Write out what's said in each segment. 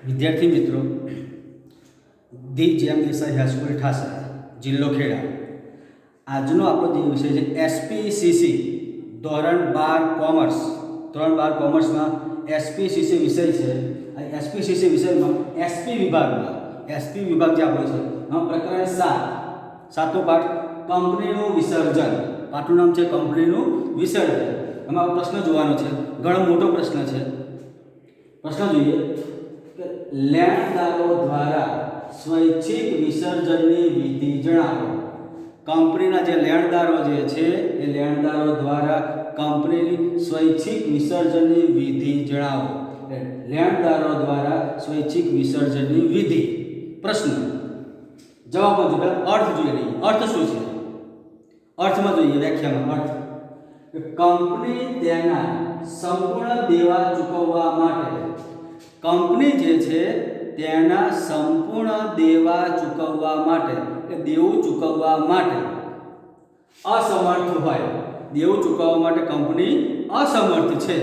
વિદ્યાર્થી મિત્રો, ધી જેમ દેસાઈ હાઈસ્કૂલ ઠાસા, જિલ્લો ખેડા. આજનો આપણો જે વિષય છે એસપીસીસી ધોરણ 12 કોમર્સ. ધોરણ 12 કોમર્સમાં એસપીસીસી વિષય છે. આ એસપીસીસી વિષયમાં એસપી વિભાગ જે આપણો છે એમાં પ્રકરણ 7 સાતમો પાઠ કંપનીનું વિસર્જન. પાઠનું નામ છે કંપનીનું વિસર્જન. એમાં પ્રશ્ન જોવાનો છે, ઘણો મોટો પ્રશ્ન છે. પ્રશ્ન જોઈએ કે લેણદારો દ્વારા સ્વૈચ્છિક વિસર્જનની વિધિ જણાવો. કંપનીના જે લેણદારો જે છે એ લેણદારો દ્વારા કંપનીની સ્વૈચ્છિક વિસર્જનની વિધિ જણાવો. લેણદારો દ્વારા સ્વૈચ્છિક વિસર્જનની વિધિ. પ્રશ્ન જવાબ જોઈએ, અર્થ જોઈ લઈએ. અર્થ શું છે? અર્થમાં જોઈએ, વ્યાખ્યામાં અર્થ. કંપની તેના સંપૂર્ણ દેવા ચૂકવવા માટે, કંપની જે છે તેના સંપૂર્ણ દેવા ચૂકવવા માટે, એ દેવું ચૂકવવા માટે અસમર્થ હોય, દેવું ચૂકવવા માટે કંપની અસમર્થ છે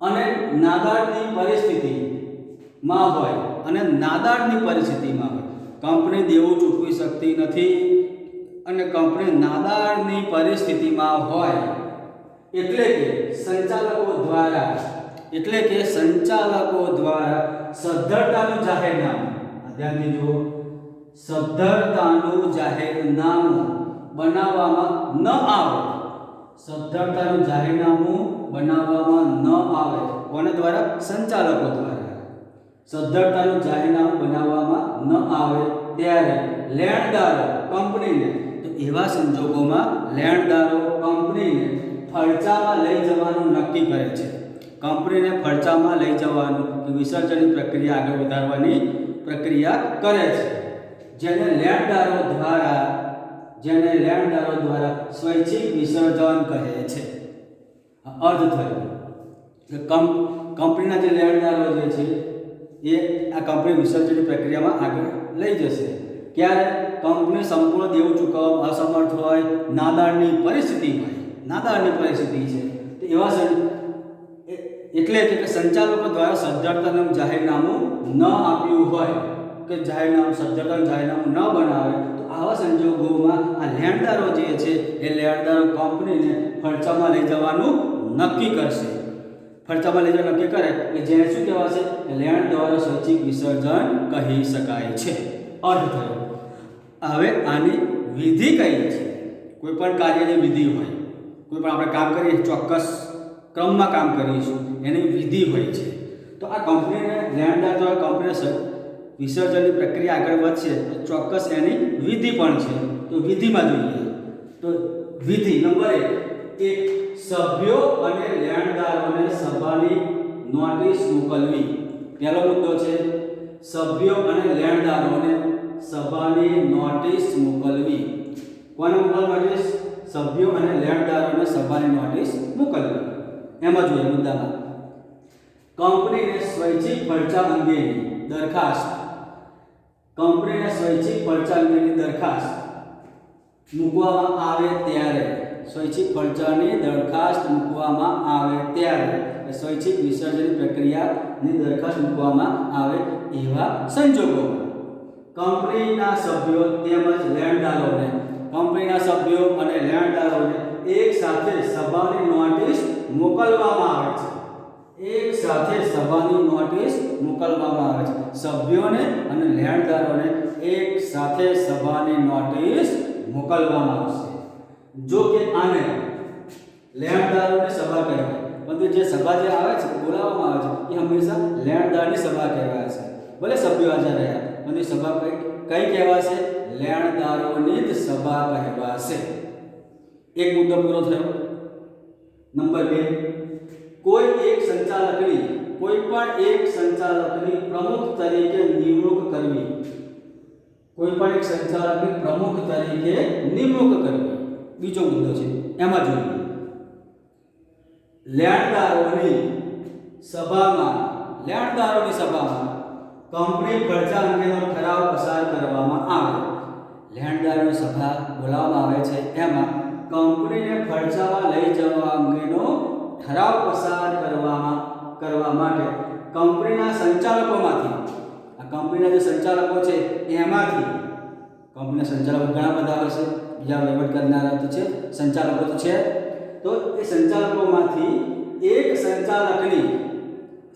અને નાદાળની પરિસ્થિતિમાં હોય, કંપની દેવું ચૂકવી શકતી નથી અને કંપની નાદાળની પરિસ્થિતિમાં હોય, એટલે કે સંચાલકો દ્વારા સદ્ધરતાનું જાહેરનામું, ધ્યાનથી જુઓ, સદ્ધરતાનું જાહેરનામું બનાવવામાં ન આવે. સદ્ધરતાનું જાહેરનામું બનાવવામાં ન આવે. કોને દ્વારા? સંચાલકો દ્વારા. સદ્ધરતાનું જાહેરનામું બનાવવામાં ન આવે ત્યારે લેણદારો કંપનીને, તો એવા સંજોગોમાં લેણદારો કંપનીને ફરજામાં લઈ જવાનું નક્કી કરે છે. કંપનીને ફરજામાં લઈ જવાનું કે વિસર્જનની પ્રક્રિયા આગળ વધારવાની પ્રક્રિયા કરે છે, જેને લેણદારો દ્વારા સ્વૈચ્છિક વિસર્જન કહે છે. અર્થ થયો કે કંપનીના જે લેણદારો જે છે એ આ કંપની વિસર્જનની પ્રક્રિયામાં આગળ લઈ જશે. ક્યારે? કંપની સંપૂર્ણ દેવું ચૂકવવામાં અસમર્થ હોય, નાદાળની પરિસ્થિતિ છે, તો એવા એટલે કે સંચાલકો દ્વારા સદ્ધરતાનું જાહેરનામું ન આપ્યું હોય, કે સદ્ધરતાનું જાહેરનામું ન બનાવે, તો આવા સંજોગોમાં આ લેણદારો જે છે એ લેણદારો કંપનીને ફરજામાં લઈ જવાનું નક્કી કરશે. ફરજામાં લઈ જવાનું નક્કી કરે કે જેને શું કહેવાશે? લેણ દ્વારા સ્વૈચ્છિક વિસર્જન કહી શકાય છે. અર્થ થયો. હવે આની વિધિ કઈ છે? કોઈ પણ કાર્યની વિધિ હોય, કોઈ પણ આપણે કામ કરીએ, ચોક્કસ ક્રમમાં કામ કરીશું, એની વિધિ હોય છે. તો આ કંપનીને લેણદાર દ્વારા કંપનીને વિસર્જનની પ્રક્રિયા આગળ વધશે તો ચોક્કસ એની વિધિ પણ છે. તો વિધિમાં જોઈએ તો વિધિ નંબર 1, સભ્યો અને લેણદારોને સભાની નોટિસ મોકલવી. પહેલો મુદ્દો છે સભ્યો અને લેણદારોને સભાની નોટિસ મોકલવી. કોને મોકલવી નોટિસ? સભ્યો અને લેણદારોને સભાની નોટિસ મોકલવી. એમાં જોઈએ મુદ્દામાં કંપનીને સ્વૈચ્છિક ફરજા અંગેની દરખાસ્ત. કંપનીને સ્વૈચ્છિક ફરજા અંગેની દરખાસ્ત મૂકવામાં આવે ત્યારે, સ્વૈચ્છિક ફરજાની દરખાસ્ત મૂકવામાં આવે ત્યારે, સ્વૈચ્છિક વિસર્જનની પ્રક્રિયાની દરખાસ્ત મૂકવામાં આવે એવા સંજોગોમાં કંપનીના સભ્યો તેમજ લેણદારોને, એક સાથે સભાની નોટિસ મોકલવામાં આવે છે. સભ્યોને અને લેણદારોને એક સાથે સભાની નોટિસ મોકલવામાં આવશે. જો કે આને લેણદારોની સભા કહેવાય, પરંતુ જે સભા જે આવે છે, બોલાવવામાં આવે છે, એ હંમેશા લેણદારની સભા કહેવાય છે. ભલે સભ્યો હાજર રહ્યા, પરંતુ સભા કઈ કહેવાશે? લેણદારોની જ સભા કહેવાશે. એક મુદ્દો પૂરો થયો. નંબર 2, કોઈ પણ એક સંચાલકની પ્રમુખ તરીકે નિમણૂક કરવી. બીજો મુદ્દો છે, એમાં જોઈએ લેણદારોની સભામાં કંપની ફરજા અંગેનો ઠરાવ પસાર કરવામાં આવે. લેણદારોની સભા બોલાવવામાં આવે છે, એમાં કંપનીને ફરજામાં લઈ જવા અંગેનો ઠરાવ પસાર કરવા માટે કંપનીના સંચાલકોમાંથી, આ કંપનીના જે સંચાલકો છે એમાંથી, કંપનીના સંચાલકો ઘણા બધા હશે, બીજા વહીવટ કરનારા તો છે, સંચાલકો તો છે, તો એ સંચાલકોમાંથી એક સંચાલકની,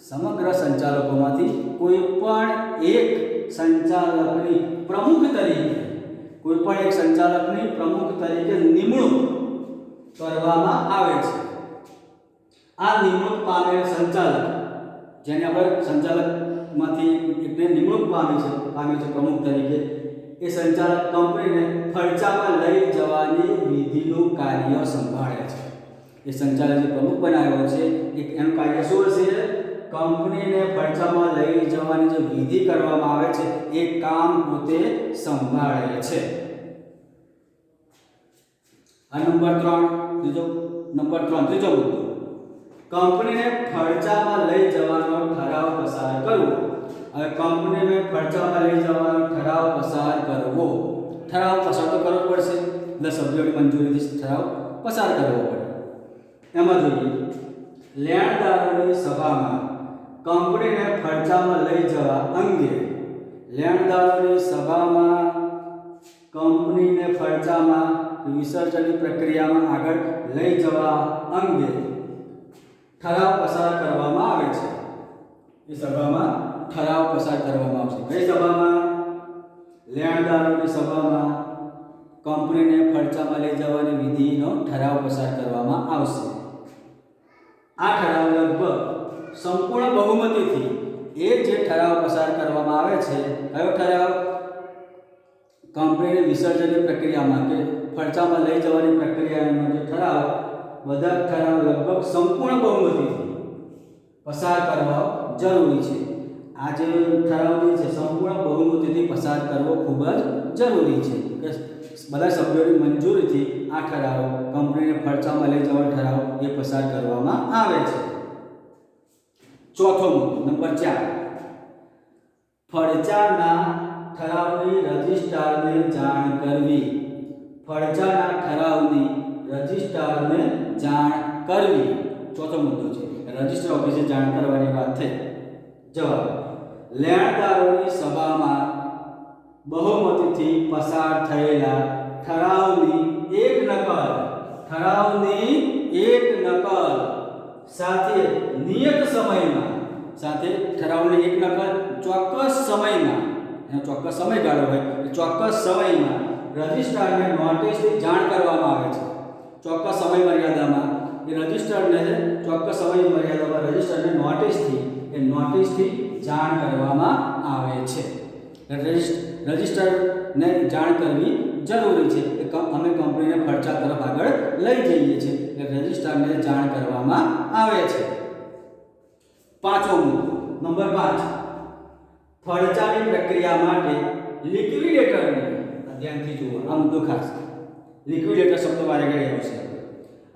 સમગ્ર સંચાલકોમાંથી કોઈ પણ એક સંચાલકની પ્રમુખ તરીકે, કોઈ પણ એક સંચાલકની પ્રમુખ તરીકે નિમણૂક કરવામાં આવે છે. આ નિમણૂક પામેલ સંચાલક, જેને આપણે સંચાલકમાંથી એકને નિમણૂક પામી છે પ્રમુખ તરીકે, એ સંચાલક કંપનીને ખર્ચામાં લઈ જવાની વિધિનું કાર્ય સંભાળે છે. એ સંચાલક જે પ્રમુખ બનાવ્યો છે એનું કાર્ય શું હશે? કંપનીને ખર્ચામાં લઈ જવાની જે વિધિ કરવામાં આવે છે એ કામ પોતે સંભાળે છે. આ નંબર 3 ત્રીજો મુદ્દો, કંપનીને ખર્ચામાં લઈ જવાનો ઠરાવ પસાર કરવો. હવે કંપનીને ખર્ચામાં લઈ જવાનો ઠરાવ પસાર કરવો, ઠરાવ પસાર તો કરવો પડશે, એટલે સભ્યોની મંજૂરીથી ઠરાવ પસાર કરવો પડે. એમાં જોઈએ, લેણદારોની સભામાં કંપનીને ખર્ચામાં લઈ જવા અંગે, લેણદારોની સભામાં કંપનીને ખર્ચામાં વિસર્જનની પ્રક્રિયામાં આગળ લઈ જવા અંગે ઠરાવ પસાર કરવામાં આવે છે. એ સભામાં ઠરાવ પસાર કરવામાં આવશે. કઈ સભામાં? લેણદારોની સભામાં કંપનીને ખર્ચામાં લઈ જવાની વિધિનો ઠરાવ પસાર કરવામાં આવશે. આ ઠરાવ લગભગ સંપૂર્ણ બહુમતીથી એ જે ઠરાવ પસાર કરવામાં આવે છે, કયો ઠરાવ? કંપનીની વિસર્જનની પ્રક્રિયામાં કે ખર્ચામાં લઈ જવાની પ્રક્રિયાનો જે ઠરાવ, બધા ઠરાવ લગભગ સંપૂર્ણ બહુમતીથી પસાર કરવા જરૂરી છે. આ જે ઠરાવ છે સંપૂર્ણ બહુમતીથી પસાર કરવો ખૂબ જ જરૂરી છે કે બધા સભ્યોની મંજૂરીથી આ ઠરાવ, કંપનીને ખર્ચામાં લઈ જવાનો ઠરાવ એ પસાર કરવામાં આવે છે. ચોથો મુદ્દો, નંબર 4, ખર્ચાના ઠરાવની રજિસ્ટ્રારને જાણ કરવી. ખર્ચાના ઠરાવની રજિસ્ટ્રારને જાણ કરવી ચોથો મુદ્દો છે. રજિસ્ટ્રાર ઓફિસે જાણ કરવાની વાત થઈ. જવાબ, લેણદારોની સભામાં બહુમતીથી પસાર થયેલા ઠરાવની એક નકલ સાથે નિયત સમયમાં, ઠરાવની એક નકલ ચોક્કસ સમયમાં, એનો ચોક્કસ સમયગાળો હોય એ ચોક્કસ સમયમાં રજિસ્ટ્રારને નોટિસથી જાણ કરવામાં આવે છે. ચોક્કસ સમય મર્યાદામાં એ રજિસ્ટ્રારને ચોક્કસ સમય મર્યાદામાં રજિસ્ટ્રારને નોટિસથી જાણ કરવામાં આવે છે. રજિસ્ટ્રારને જાણ કરવી જરૂરી છે કે અમે કંપનીને ખર્ચા તરફ આગળ લઈ જઈએ છીએ, એટલે રજિસ્ટ્રારને જાણ કરવામાં આવે છે. પાંચમો મુદ્દો, નંબર 5, ખર્ચાની પ્રક્રિયા માટે લિક્વિડેટરની, ધ્યાનથી જુઓ આ મુદ્દો ખાસ, લિક્વિડેટર શબ્દ વારે ઘડી આવશે.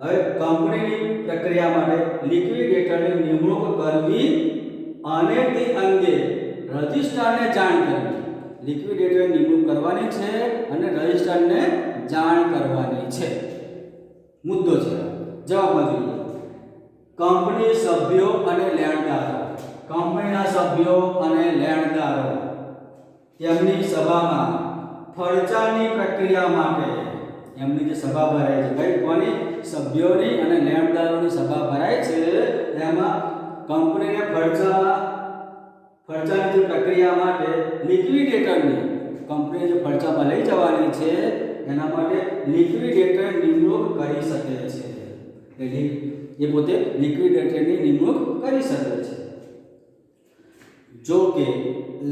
હવે કંપનીની પ્રક્રિયા માટે લિક્વિડેટરની નિમણૂક કરવી અને તે અંગે રજિસ્ટ્રારને જાણ કરવી. લિક્વિડેટરની નિમણૂક કરવાની છે અને રજિસ્ટ્રારને જાણ કરવાની છે. મુદ્દો છે. જવાબમાં જોઈએ, કંપની સભ્યો અને લેણદારો, કંપનીના સભ્યો અને લેણદારો તેમની સભામાં ખર્ચાની પ્રક્રિયા માટે, એમની જે સભા ભરાય છે, કઈ કોની? સભ્યોની અને લેણદારોની સભા ભરાય છે, એમાં કંપનીને ખર્ચાની જે પ્રક્રિયા માટે લિક્વિડેટરની, કંપની જે ખર્ચામાં લઈ જવાની છે એના માટે લિક્વિડેટર નિમણૂક કરી શકે છે. એ પોતે લિક્વિડેટરની નિમણૂક કરી શકે છે. જો કે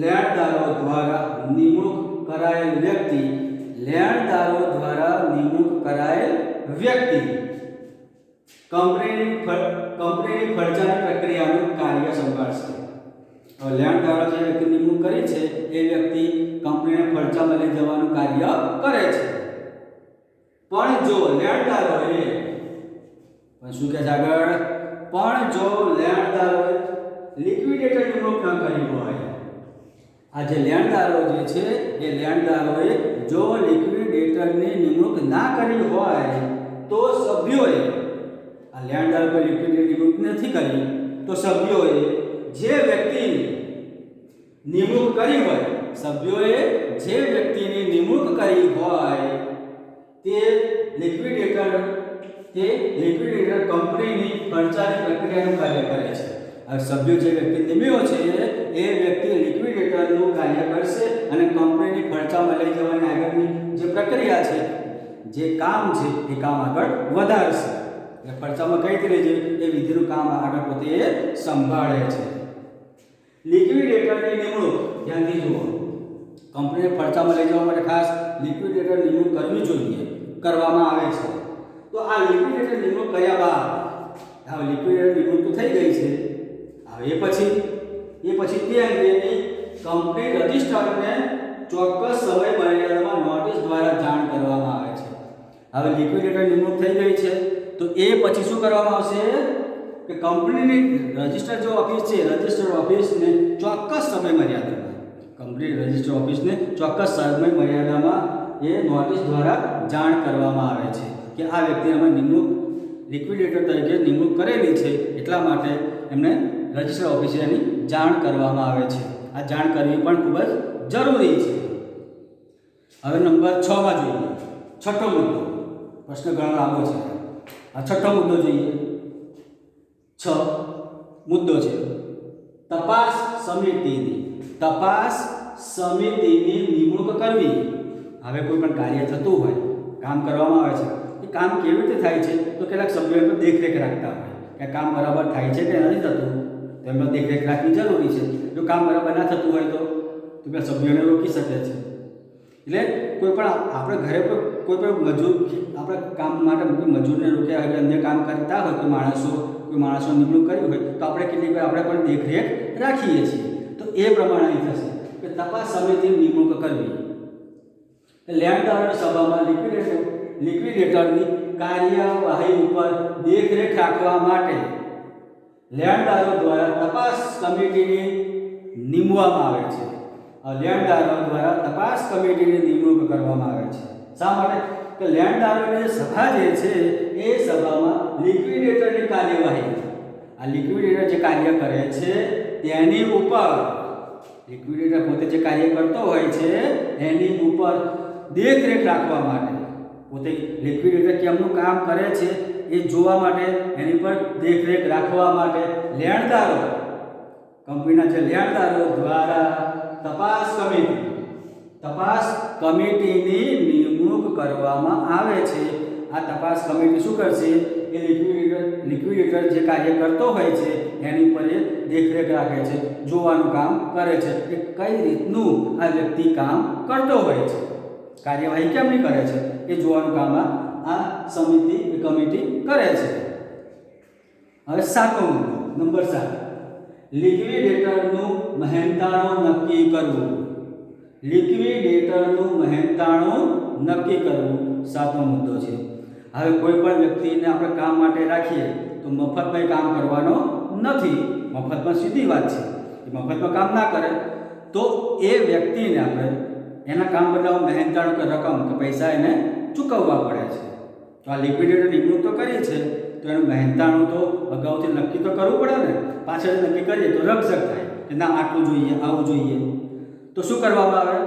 લેણદારો દ્વારા નિમણૂક કરાયેલ વ્યક્તિ કંપનીની ખર્ચાની પ્રક્રિયાનું કાર્ય સંભાળશે. હવે લેણદારો જે વ્યક્તિ નિમણૂક કરી છે એ વ્યક્તિ કંપનીને ખર્ચામાં લઈ જવાનું કાર્ય કરે છે. પણ જો લેણદારોએ, શું કહે છે આગળ? પણ જો લેણદારોએ લિક્વિડેટર નિમણૂક ન કરી હોય, આ જે લેણદારો જે છે એ લેણદારોએ જો લિક્વિડેટરની નિમણૂક ના કરી હોય તો સભ્યોએ, આ લેણદારો કોઈ લિક્વિડેટર નિમણૂક નથી કરી તો સભ્યોએ જે વ્યક્તિની નિમણૂક કરી હોય, સભ્યોએ જે વ્યક્તિની નિમણૂક કરી હોય તે લિક્વિડેટર કંપનીની ખર્ચાની પ્રક્રિયાનું કાર્ય કરે છે. આ સભ્યો જે વ્યક્તિ નિમ્યો છે એ વ્યક્તિ લિક્વિડેટરનું કાર્ય કરશે અને કંપનીની ખર્ચામાં લઈ જવાની આગળની જે પ્રક્રિયા છે, જે કામ છે એ કામ આગળ વધારશે. એટલે ખર્ચામાં કઈ રીતે લઈ જવું એ વિધિનું કામ આગળ પોતે એ સંભાળે છે. લિક્વિડેટરની નિમણૂક ધ્યાનથી જુઓ. કંપનીને ખર્ચામાં લઈ જવા માટે ખાસ લિક્વિડેટર નિમણૂક કરવી જોઈએ, કરવામાં આવે છે. તો આ લિક્વિડેટર નિમણૂક કર્યા બાદ હવે લિક્વિડેટર નિમણૂક તો થઈ ગઈ છે. હવે એ પછી તે અંગેની કંપની રજિસ્ટ્રારને ચોક્કસ સમય મર્યાદામાં નોટિસ દ્વારા જાણ કરવામાં આવે છે. હવે લિક્વિડેટર નિમણૂક થઈ ગઈ છે તો એ પછી શું કરવામાં આવશે કે કંપનીની રજિસ્ટર જે ઓફિસ છે, રજિસ્ટર ઓફિસને ચોક્કસ સમય મર્યાદામાં કંપની રજિસ્ટર ઓફિસને ચોક્કસ સમય મર્યાદામાં એ નોટિસ દ્વારા જાણ કરવામાં આવે છે કે આ વ્યક્તિને અમે નિમણૂક લિક્વિડેટર તરીકે નિમણૂક કરેલી છે, એટલા માટે એમને રજિસ્ટર ઓફિસે એની જાણ કરવામાં આવે છે. આ જાણ કરવી પણ ખૂબ જ જરૂરી છે. હવે નંબર 6 માં જોઈએ. છઠ્ઠો મુદ્દો. પ્રશ્ન ઘણો લાંબો છે. આ છઠ્ઠો મુદ્દો જોઈએ. 6 મુદ્દો છે તપાસ સમિતિની નિમણૂક કરવી. હવે કોઈ પણ કાર્ય થતું હોય, કામ કરવામાં આવે છે, એ કામ કેવી રીતે થાય છે તો કેટલાક સભ્યો એમ દેખરેખ રાખતા હોય કે કામ બરાબર થાય છે કે નથી થતું, તો એમાં દેખરેખ રાખવી જરૂરી છે. જો કામ બરાબર ના થતું હોય તો પેલા સભ્યોને રોકી શકે છે. એટલે કોઈ પણ આપણે ઘરે કોઈ પણ મજૂર આપણે કામ માટે મજૂરને રોક્યા હોય, અન્ય કામ કરતા હોય, કોઈ માણસો નિમણૂક કરી હોય તો આપણે કેટલીક વાર આપણે પણ દેખરેખ રાખીએ છીએ. તો એ પ્રમાણે થશે કે તપાસ સમિતિની નિમણૂક કરવી. લેણદારોની સભામાં લિક્વિડેટરની કાર્યવાહી ઉપર દેખરેખ રાખવા માટે લેણદારો દ્વારા તપાસ કમિટીની નિમવામાં આવે છે. લેણદારો દ્વારા તપાસ કમિટીની નિમણૂક કરવામાં આવે છે. શા માટે? કે લેણદારોની સભા જે છે એ સભામાં લિક્વિડેટરની કાર્યવાહી, આ લિક્વિડેટર જે કાર્ય કરે છે તેની ઉપર, લિક્વિડેટર પોતે જે કાર્ય કરતો હોય છે એની ઉપર દેખરેખ રાખવા માટે, પોતે લિક્વિડેટર કેમનું કામ કરે છે એ જોવા માટે, એની પર દેખરેખ રાખવા માટે કંપનીના જે લેણદારો દ્વારા તપાસ કમિટીની નિમણૂક કરવામાં આવે છે. આ તપાસ કમિટી શું કરશે? એ લિક્વિડેટર જે કાર્ય કરતો હોય છે એની પર એ દેખરેખ રાખે છે, જોવાનું કામ કરે છે કે કઈ રીતનું આ વ્યક્તિ કામ કરતો હોય છે, કાર્યવાહી કેમની કરે છે એ જોવાનું કામ આ કમિટી કરે છે. હવે 7મો મુદ્દો, નંબર 7, લિક્વિડેટરનું મહેનતાણું નક્કી કરવું. 7મો મુદ્દો છે. હવે કોઈ પણ વ્યક્તિને આપણે કામ માટે રાખીએ તો મફતમાં કામ કરવાનો નથી. મફતમાં સીધી વાત છે, એ મફતમાં કામ ના કરે તો એ વ્યક્તિને આપણે એના કામ બદલામાં મહેનતાણું કે રકમ કે પૈસા એને ચૂકવવા પડે છે. તો આ લિક્વિડેટર નિમણૂક તો કરી છે તો એનું મહેનતાણું તો અગાઉથી નક્કી તો કરવું પડે ને. પાછળ નક્કી કરીએ તો રકઝક થાય કે ના આટલું જોઈએ, આવું જોઈએ. તો શું કરવામાં આવે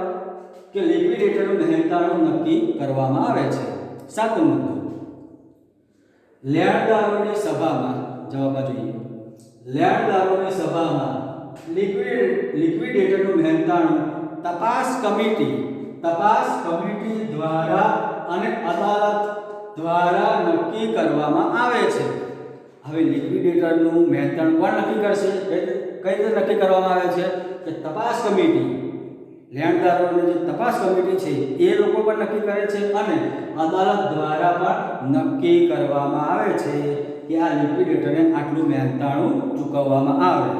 કે લિક્વિડેટરનું મહેનતાણું નક્કી કરવામાં આવે છે. 7મો મુદ્દો, લેણદારોની સભામાં, જવાબમાં જોઈએ, લેણદારોની સભામાં લિક્વિડેટરનું મહેનતાણું તપાસ કમિટી દ્વારા અને અદાલત દ્વારા નક્કી કરવામાં આવે છે. હવે લિક્વિડેટરનું મહેનતાણું કોણ નક્કી કરશે? કઈ રીતે નક્કી કરવામાં આવે છે કે તપાસ કમિટી, લેણદારોની જે તપાસ કમિટી છે એ લોકો પણ નક્કી કરે છે અને અદાલત દ્વારા પણ નક્કી કરવામાં આવે છે કે આ લિક્વિડેટરને આટલું મહેનતાણું ચૂકવવામાં આવે.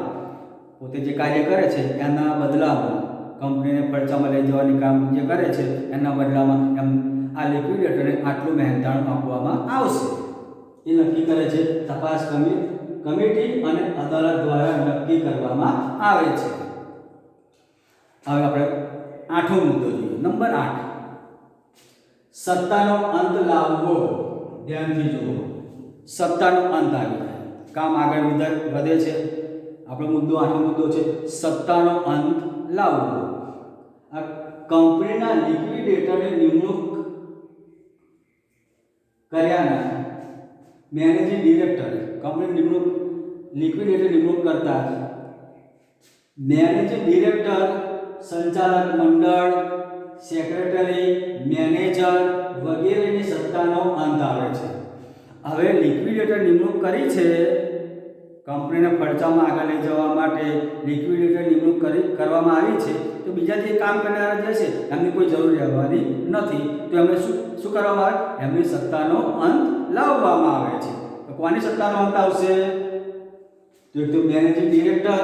પોતે જે કાર્ય કરે છે એના બદલામાં, કંપનીને ખર્ચામાં લઈ જવાની કામ જે કરે છે એના બદલામાં આ લિક્વિડેટરને આટલું મહેનતાણું આપવામાં આવશે. એ નક્કી કરે છે તપાસ કમિટી અને અદાલત દ્વારા નક્કી કરવામાં આવે છે. હવે આપણે 8મો મુદ્દો જોઈએ. નંબર 8, સત્તાનો અંત લાવવો. ધ્યાનથી જુઓ, સત્તાનો અંત આવી જાય, કામ આગળ વધે છે આપણો મુદ્દો આનો મુદ્દો છે સત્તાનો અંત લાવવો. આ કંપનીના લિક્વિડેટરની નિમણૂક કર્યાના મેનેજિંગ ડિરેક્ટર, કંપની નિમણૂક લિક્વિડેટર નિમણૂક કરતા મેનેજિંગ ડિરેક્ટર, સંચાલક મંડળ, સેક્રેટરી, મેનેજર વગેરેની સત્તાનો અંત આવે છે. હવે લિક્વિડેટર નિમણૂક કરી છે, કંપનીને ખર્ચામાં આગળ લઈ જવા માટે લિક્વિડેટર નિમણૂક કરવામાં આવી છે, તો બીજા જે કામ કરનારા જે છે એમની કોઈ જરૂર રહેવાની નથી. તો એમને શું કરવામાં આવે? એમની સત્તાનો અંત લાવવામાં આવે છે. તો કોની સત્તાનો અંત આવશે? તો એક તો મેનેજિંગ ડિરેક્ટર,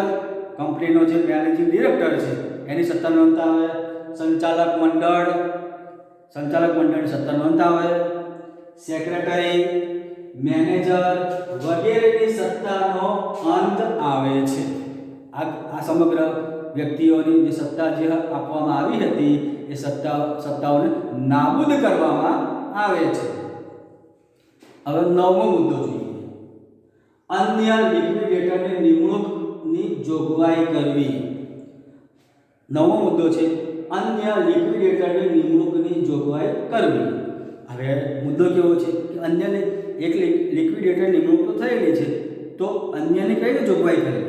કંપનીનો જે મેનેજિંગ ડિરેક્ટર છે એની સત્તાનો અંત આવે. સંચાલક મંડળની સત્તાનો અંત આવે. સેક્રેટરી, મેનેજર વગેરેની સત્તાનો અંત આવે છે. આ સમગ્ર વ્યક્તિઓની જે સત્તા જે આપવામાં આવી હતી એ સત્તાઓને નાબૂદ કરવામાં આવે છે. હવે 9મો મુદ્દો જોઈએ. અન્ય લિક્વિડેટરની નિમણૂકની જોગવાઈ કરવી. 9મો મુદ્દો છે અન્ય લિક્વિડેટરની નિમણૂકની જોગવાઈ કરવી. હવે મુદ્દો કેવો છે કે અન્યને એક લિક્વિડેટર નિમણૂક તો થયેલી છે, તો અન્યની કઈ રીતે જોગવાઈ કરવી?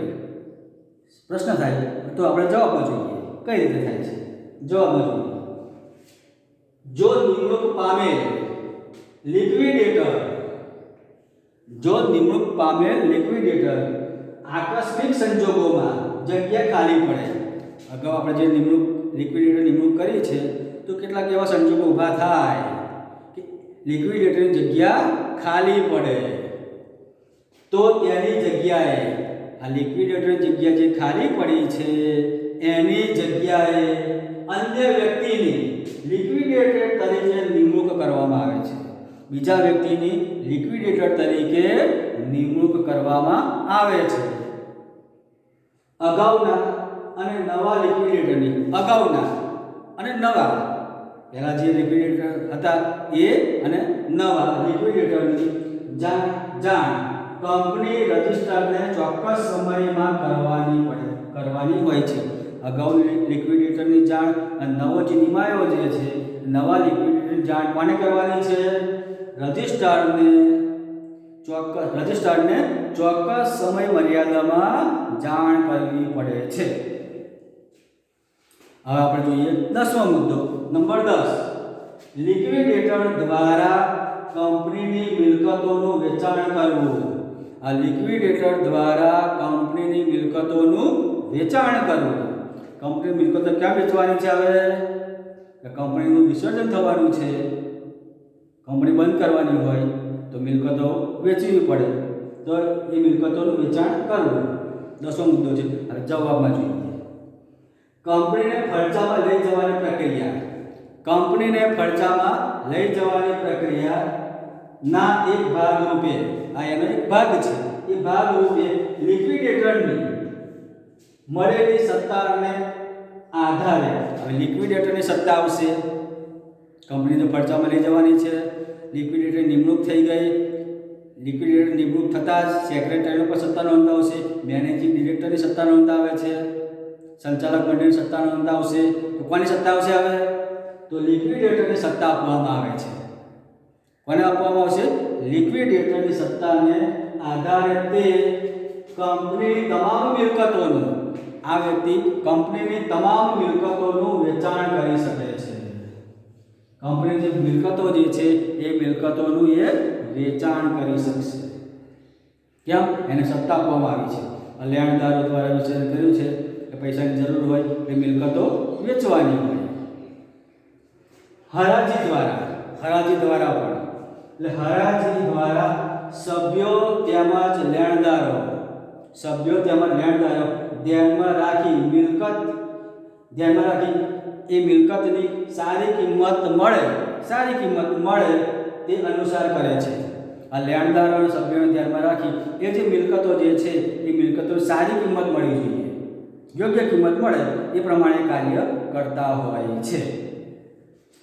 પ્રશ્ન થાય તો આપણે જવાબમાં જોઈએ કઈ રીતે થાય છે. જવાબમાં જોઈએ. જો નિમણૂક પામેલ લિક્વિડેટર આકસ્મિક સંજોગોમાં જગ્યા ખાલી પડે. અગાઉ આપણે જે લિક્વિડેટર નિમણૂક કરી છે તો કેટલાક એવા સંજોગો ઊભા થાય કે લિક્વિડેટરની જગ્યા ખાલી પડે, તો તેની જગ્યાએ આ લિક્વિડેટરની જગ્યા જે ખાલી પડી છે એની જગ્યાએ અન્ય વ્યક્તિની લિક્વિડેટર તરીકે નિમણૂક કરવામાં આવે છે. બીજા વ્યક્તિની લિક્વિડેટર તરીકે નિમણૂક કરવામાં આવે છે. અગાઉના અને નવા લિક્વિડેટરની પહેલા જે લિક્વિડેટર હતા એ અને નવા લિક્વિડેટરની જાણ કંપની રજિસ્ટરને ચોક્કસ સમયમાં કરવાની હોય છે. અગાઉની લિક્વિડેટરની જાણ અને નવો જે નિમાયો જે છે નવા લિક્વિડેટરની જાણ કોને કરવાની છે? રજિસ્ટરને ચોક્કસ સમય મર્યાદામાં જાણ કરવી પડે છે. હવે આપણે જોઈએ 10મો મુદ્દો. નંબર 10, લિક્વિડેટર દ્વારા કંપનીની મિલકતોનું વેચાણ કરવું. આ લિક્વિડેટર દ્વારા કંપનીની મિલકતોનું વેચાણ કરવું. કંપની મિલકતો ક્યાં વેચવાની છે? હવે કંપનીનું વિસર્જન થવાનું છે, કંપની બંધ કરવાની હોય તો મિલકતો વેચવી પડે, તો એ મિલકતોનું વેચાણ કરવું. 10મો મુદ્દો છે. હવે જવાબમાં જોઈએ. કંપનીને ફરજામાં લઈ જવાની પ્રક્રિયાના એક ભાગ રૂપે, આ એનો એક ભાગ છે, એ ભાગ રૂપે લિક્વિડેટરની મળેલી સત્તાને આધારે, હવે લિક્વિડેટરની સત્તા આવશે, કંપનીને ફરજામાં લઈ જવાની છે, લિક્વિડેટર નિમણૂક થઈ ગઈ, લિક્વિડેટર નિમણૂક થતાં જ સેક્રેટરીનો પણ સત્તાનો અંત આવશે, મેનેજિંગ ડિરેક્ટરની સત્તાનો અંત આવે છે, સંચાલક મંડળની સત્તાનો અંત આવશે. તો કોની સત્તા આવશે? હવે તો લિક્વિડેટરની સત્તા આપવામાં આવે છે. કોને આપવામાં આવશે? લિક્વિડેટરની સત્તાને આધારે તે કંપનીની તમામ મિલકતોનું, આ વ્યક્તિ કંપનીની તમામ મિલકતોનું વેચાણ કરી શકે છે. કંપનીની જે મિલકતો જે છે એ મિલકતોનું એ વેચાણ કરી શકશે. કેમ? એને સત્તા આપવામાં આવી છે. લેણદારો દ્વારા વિચાર કર્યું છે કે પૈસાની જરૂર હોય એ મિલકતો વેચવાની હોય. હરાજી દ્વારા સભ્યો તેમજ લેણદારો ધ્યાનમાં રાખી એ મિલકતની સારી કિંમત મળે તે અનુસાર કરે છે. આ લેણદારો અને સભ્યોને ધ્યાનમાં રાખી એ જે મિલકતો જે છે એ મિલકતો સારી કિંમત મળવી જોઈએ, યોગ્ય કિંમત મળે એ પ્રમાણે કાર્ય કરતા હોય છે.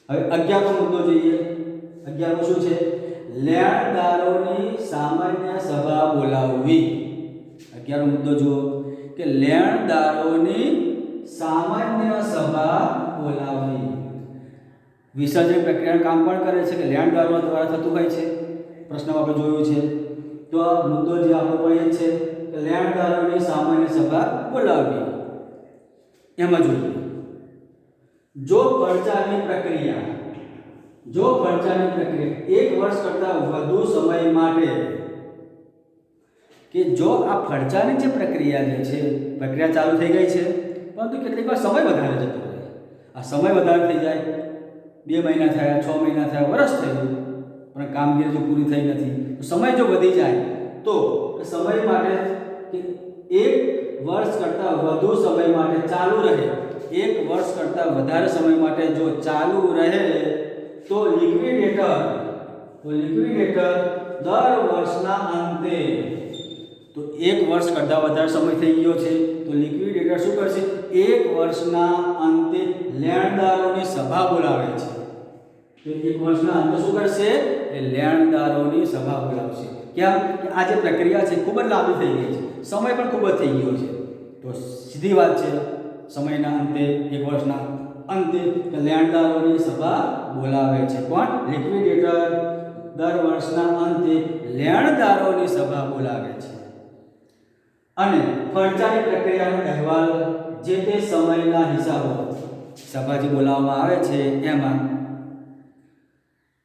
હવે 11મો મુદ્દો જોઈએ. 11મો શું છે? લેણદારોની સામાન્ય સભા બોલાવવી. 11મો મુદ્દો જુઓ. કે લેણદારોની સામાન્ય સભા બોલાવવી. વિસર્જન પ્રક્રિયાનું કામ પણ કરે છે કે લેણદારો દ્વારા થતું હોય છે. પ્રશ્નમાં આપણે જોયું છે. તો આ મુદ્દો જે આપણો પણ એ છે કે લેણદારોની સામાન્ય સભા બોલાવવી. એમાં જોઈએ, જો પરચાની પ્રક્રિયા 1 વર્ષ કરતાં વધુ સમય માટે, કે જો આ ખર્ચાની જે પ્રક્રિયા જે છે, પ્રક્રિયા ચાલુ થઈ ગઈ છે પરંતુ કેટલીક વાર સમય વધારે જતો રહે. આ સમય વધારે થઈ જાય, 2 મહિના થયા, 6 મહિના થયા, વર્ષ થયું, પણ કામગીરી જો પૂરી થઈ નથી, તો સમય જો વધી જાય તો સમય માટે 1 વર્ષ કરતાં વધુ સમય માટે ચાલુ રહે, 1 વર્ષ કરતાં વધારે સમય માટે જો ચાલુ રહે તો લિક્વિડેટર દર વર્ષના અંતે, તો 1 વર્ષ કરતાં વધારે સમય થઈ ગયો છે તો લિક્વિડેટર શું કરશે? 1 વર્ષના અંતે લેણદારોની સભા બોલાવે છે. તો 1 વર્ષના અંતે શું કરશે? એ લેણદારોની સભા બોલાવશે. કેમ કે આ જે પ્રક્રિયા છે ખૂબ જ લાંબી થઈ ગઈ છે, સમય પણ ખૂબ જ થઈ ગયો છે. તો સીધી વાત છે, સમયના અંતે 1 વર્ષના અંતે લેણદારોની સભા બોલાવે છે. કોણ? લિક્વિડેટર દર વર્ષના અંતે લેણદારોની સભા બોલાવે છે. અને ખર્ચાની પ્રક્રિયાનો અહેવાલ જે તે સમયના હિસાબો, સભા જે બોલાવવામાં આવે છે એમાં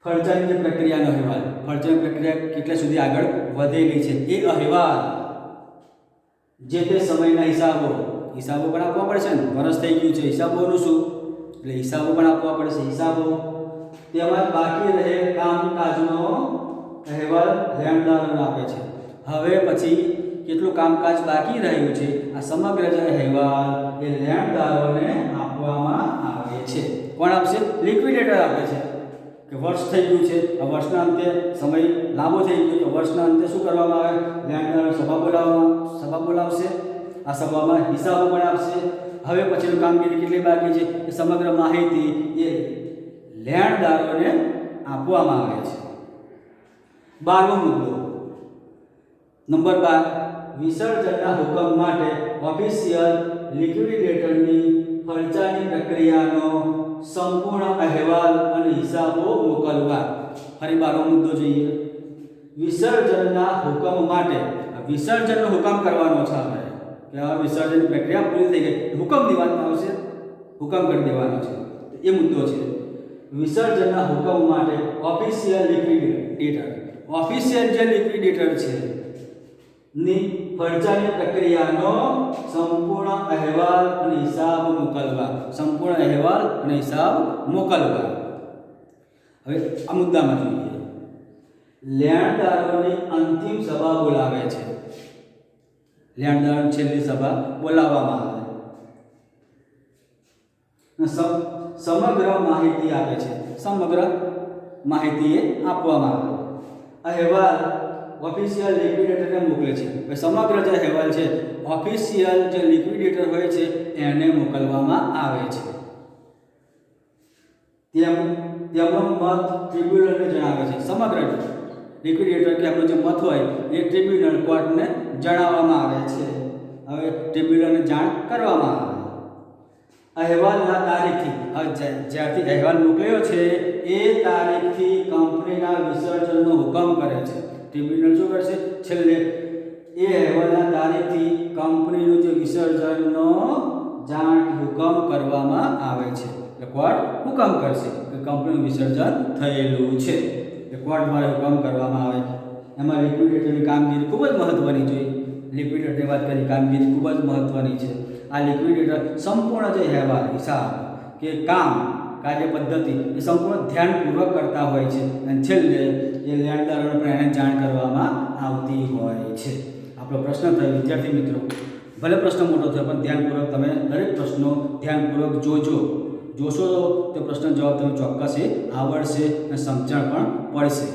ખર્ચાની જે પ્રક્રિયાનો અહેવાલ, ખર્ચાની પ્રક્રિયા કેટલા સુધી આગળ વધેલી છે એ અહેવાલ, જે તે સમયના હિસાબો પણ આપવા પડશે ને. વર્ષ થઈ ગયું છે, હિસાબોનું શું? એટલે હિસાબો પણ આપવા પડશે. હિસાબો તેમજ બાકી રહેલ કામકાજનો અહેવાલ લેણદારોને આપે છે. હવે પછી કેટલું કામકાજ બાકી રહ્યું છે, આ સમગ્ર જે અહેવાલ એ લેણદારોને આપવામાં આવે છે. કોણ આપશે? લિક્વિડેટર આપે છે. કે વર્ષ થઈ ગયું છે, આ વર્ષના અંતે સમય લાંબો થઈ ગયો તો વર્ષના અંતે શું કરવામાં આવે? લેણદારો સભા બોલાવશે. આ સભામાં હિસાબો પણ આપશે. હવે પછીનું કામગીરી કેટલી બાકી છે એ સમગ્ર માહિતી એ લેણદારોને આપવામાં આવે છે. 12મો મુદ્દો, નંબર 12, વિસર્જનના હુકમ માટે ઓફિશિયલ લિક્વિડેટરની ખર્ચાની પ્રક્રિયાનો સંપૂર્ણ અહેવાલ અને હિસાબો મોકલવા. ફરી 12મો મુદ્દો જોઈએ. વિસર્જનના હુકમ માટે, વિસર્જનનો હુકમ કરવાનો છે આપણે કે આ વિસર્જનની પ્રક્રિયા પૂરી થઈ ગઈ, હુકમ દેવાનો આવશે, હુકમ કરી દેવાનો છે. એ મુદ્દો છે. વિસર્જનના હુકમ માટે ઓફિશિયલ જે લિક્વિડેટર છે ની ખર્ચાની પ્રક્રિયાનો સંપૂર્ણ અહેવાલ અને હિસાબ મોકલવા. હવે આ મુદ્દામાં જોઈએ, લેણદારોની અંતિમ સભા બોલાવે છે. લેણદારોની છેલ્લી સભા બોલાવવામાં આવે, સમગ્ર માહિતી આપે છે. સમગ્ર માહિતી એ આપવામાં આવે. અહેવાલ ઓફિશિયલ લિક્વિડેટરને મોકલે છે. સમગ્ર જે અહેવાલ છે ઓફિશિયલ જે લિક્વિડેટર હોય છે એને મોકલવામાં આવે છે. તેમનો મત ટ્રિબ્યુનલને જણાવે છે. સમગ્ર લિક્વિડેટર કે એમનો જે મત હોય એ ટ્રિબ્યુનલ કોર્ટને જણાવવામાં આવે છે. હવે ટ્રિબ્યુનલને જાણ કરવામાં આવે. અહેવાલના તારીખથી, જ્યારથી અહેવાલ મોકલ્યો છે એ તારીખથી કંપનીના વિસર્જનનો હુકમ કરે છે. ટ્રિબ્યુનલ શું કરશે? છેલ્લે એ અહેવાલના તારીખથી કંપનીનું જે વિસર્જનનો હુકમ કરવામાં આવે છે. એટલે કોર્ટ હુકમ કરશે કે કંપનીનું વિસર્જન થયેલું છે. એટલે કોર્ટ દ્વારા હુકમ કરવામાં આવે. એમાં લિક્વિડેટરની કામગીરી ખૂબ જ મહત્વની જોઈએ. લિક્વિડેટરની વાત કરી, કામગીરી ખૂબ જ મહત્વની છે. આ લિક્વિડેટર સંપૂર્ણ જે અહેવાલ, હિસાબ કે કાર્ય પદ્ધતિ એ સંપૂર્ણ ધ્યાનપૂર્વક કરતા હોય છે અને છેલ્લે એ લેણદારોને પણ એને જાણ કરવામાં આવતી હોય છે. આપણો પ્રશ્ન થયો વિદ્યાર્થી મિત્રો, ભલે પ્રશ્ન મોટો થયો પણ ધ્યાનપૂર્વક તમે દરેક પ્રશ્નો ધ્યાનપૂર્વક જોશો તો તે પ્રશ્ન જવાબ તમે ચોક્કસ આવડશે અને સમજણ પણ પડશે.